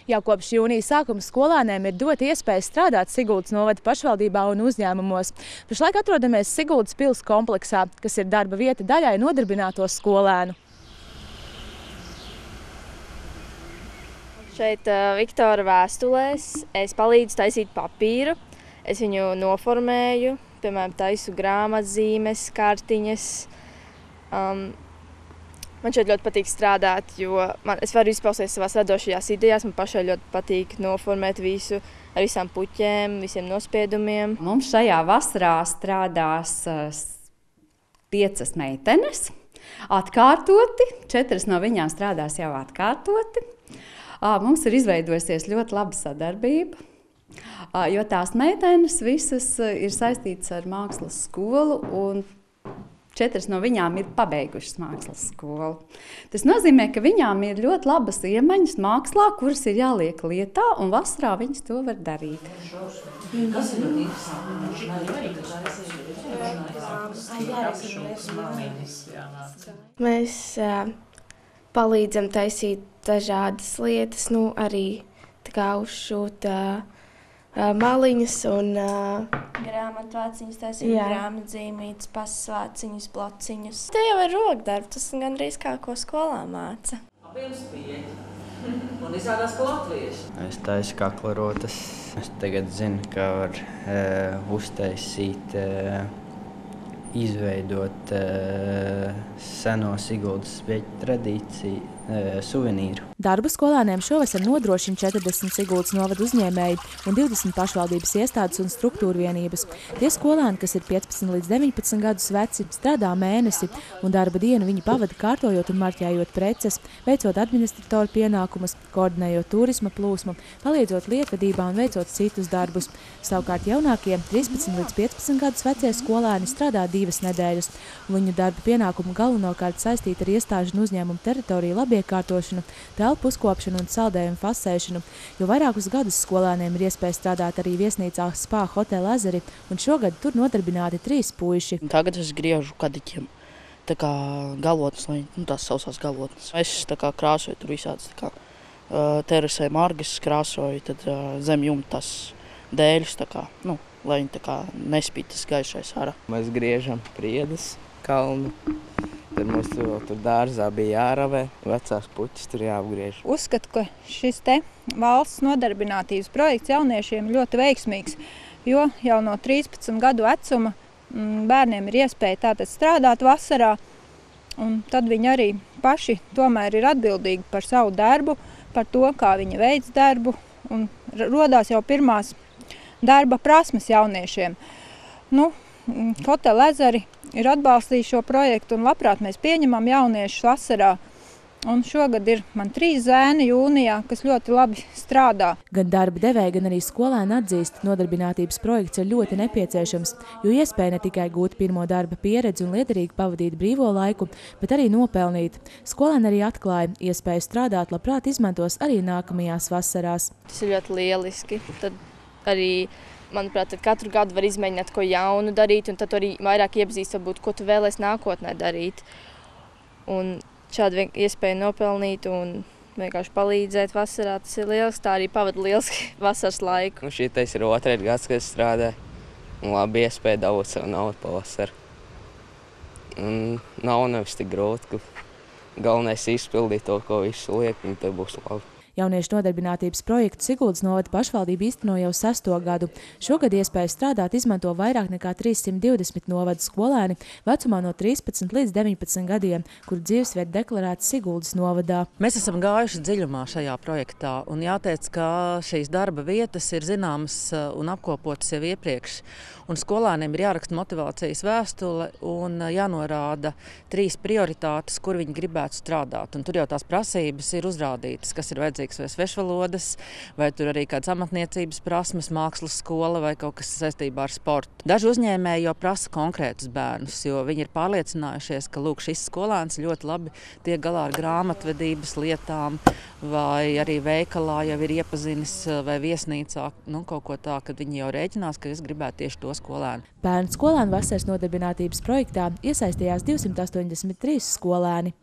Jau kopš jūnija sākuma skolēniem ir dota iespēja strādāt Siguldas novada pašvaldībā un uzņēmumos. Pašlaik atrodamies Siguldas pils kompleksā, kas ir darba vieta daļai nodarbināto skolēnu. Šeit Viktora vēstulēs es palīdzu taisīt papīru. Es viņu noformēju, piemēram, taisu grāmatzīmes, kartiņas. Man šeit ļoti patīk strādāt, jo es varu izpausties savās radošajās idejās. Man pašai ļoti patīk noformēt visu ar visām puķēm, visiem nospiedumiem. Mums šajā vasarā strādās 5 meitenes atkārtoti. 4 no viņām strādās jau atkārtoti. Mums ir izveidojusies ļoti laba sadarbība, jo tās meitenes visas ir saistītas ar mākslas skolu un 4 no viņām ir pabeigušas mākslas skolu. Tas nozīmē, ka viņām ir ļoti labas iemaņas mākslā, kuras ir jāliek lietā, un vasarā viņas to var darīt. Mēs palīdzam taisīt dažādas lietas, arī tā kā uzšūt maliņas un grāmatvāciņus, taisīt grāmatzīmītes, pasvāciņus, blociņus. Te jau ir rokdarbi, tas gandrīz kā ko skolā māca. Un izrādās, ka latvieši. Es taisu kaklarotas. Es tagad zinu, ka var uztaisīt, izveidot seno Siguldas spieķu tradīciju suvenīru. Darbu skolēniem šovasar nodrošina 40 Siguldas novada uzņēmēji un 20 pašvaldības iestādes un struktūra vienības. Tie skolēni, kas ir 15 līdz 19 gadus veci, strādā mēnesi, un darba dienu viņi pavada kārtojot un marķējot preces, veicot administratoru pienākumus, koordinējot turisma plūsmu, palīdzot lietvedībā un veicot citus darbus. Savukārt jaunākie 13 līdz 15 gadus vecie skolēni strādā 2 nedēļas. Viņu darba pienākumu galvenokārt saistīta ar iestāžu un uzņēmumu teritoriju labiekārtošanu, telpu uzkopšanu un saldējumu fasēšanu, jo vairākus gadus skolēniem ir iespēja strādāt arī viesnīcā Spā Hotela Ezeri, un šogad tur nodarbināti 3 puiši. Tagad es griežu kadiķiem, tā kā galotnes, tās sausās galotnes. Es tā kā krāsoju tur visādas, tā kā terasē margas krāsoju, tad zem jumtas dēļus, tā kā, lai viņi tā kā nespīd tas gaišais ārā. Mēs griežam priedes kalnu. Tad mums tur dārzā bija jāravē, vecās puķis tur jāapgriež. Uzskatu, ka šis te valsts nodarbinātības projekts jauniešiem ļoti veiksmīgs, jo jau no 13 gadu vecuma bērniem ir iespēja tātad strādāt vasarā, un tad viņi arī paši tomēr ir atbildīgi par savu darbu, par to, kā viņi veic darbu, un rodās jau pirmās darba prasmes jauniešiem. Hotela Ezeri ir atbalstījis šo projektu, un labprāt mēs pieņemam jauniešus vasarā. Un šogad ir man 3 zēni jūnijā, kas ļoti labi strādā. Gan darba devēji, gan arī skolēni atzīst, nodarbinātības projekts ir ļoti nepieciešams, jo iespēja ne tikai gūt pirmo darba pieredzi un liederīgi pavadīt brīvo laiku, bet arī nopelnīt. Skolēni arī atklāja, iespēju strādāt labprāt izmantos arī nākamajās vasarās. Tas ir ļoti lieliski. Tad arī, manuprāt, katru gadu var izmēģināt ko jaunu darīt, un tad arī vairāk iepazīst, varbūt, ko tu vēlies nākotnē darīt. Un šādu iespēju nopelnīt un vienkārši palīdzēt vasarā, tas ir lieliski. Tā arī pavada lieliski vasaras laiku. Šitais ir 2. gads, kad es strādāju, un labi iespēja dabūt savu naudu pavasaru. Un nav nevis tik grūti, ka galvenais izpildīt to, ko visu liek, un tad būs labi. Jauniešu nodarbinātības projektu Siguldas novada pašvaldība īsteno jau 6. gadu. Šogad iespēju strādāt izmanto vairāk nekā 320 novada skolēni vecumā no 13 līdz 19 gadiem, kur dzīvesvieta deklarēta Siguldas novadā. Mēs esam gājuši dziļumā šajā projektā, un jāteic, ka šīs darba vietas ir zināmas un apkopotas jau iepriekš. Un skolēniem ir jāraksta motivācijas vēstule un jānorāda 3 prioritātes, kur viņi gribētu strādāt. Un tur jau tās prasības ir uzrādītas, kas ir vajadzīgs vai svešvalodas, vai tur arī kāds amatniecības prasmes, mākslas skola vai kaut kas saistībā ar sportu. Daži uzņēmēji jau prasa konkrētus bērnus, jo viņi ir pārliecinājušies, ka šis skolēns ļoti labi tiek galā ar grāmatvedības lietām, vai arī veikalā jau ir iepazinis vai viesnīcā, kaut ko tā, kad viņi jau rēķinās, ka es gribētu tieši to skolēnu. Bērnu skolēnu vasaras nodarbinātības projektā iesaistījās 283 skolēni.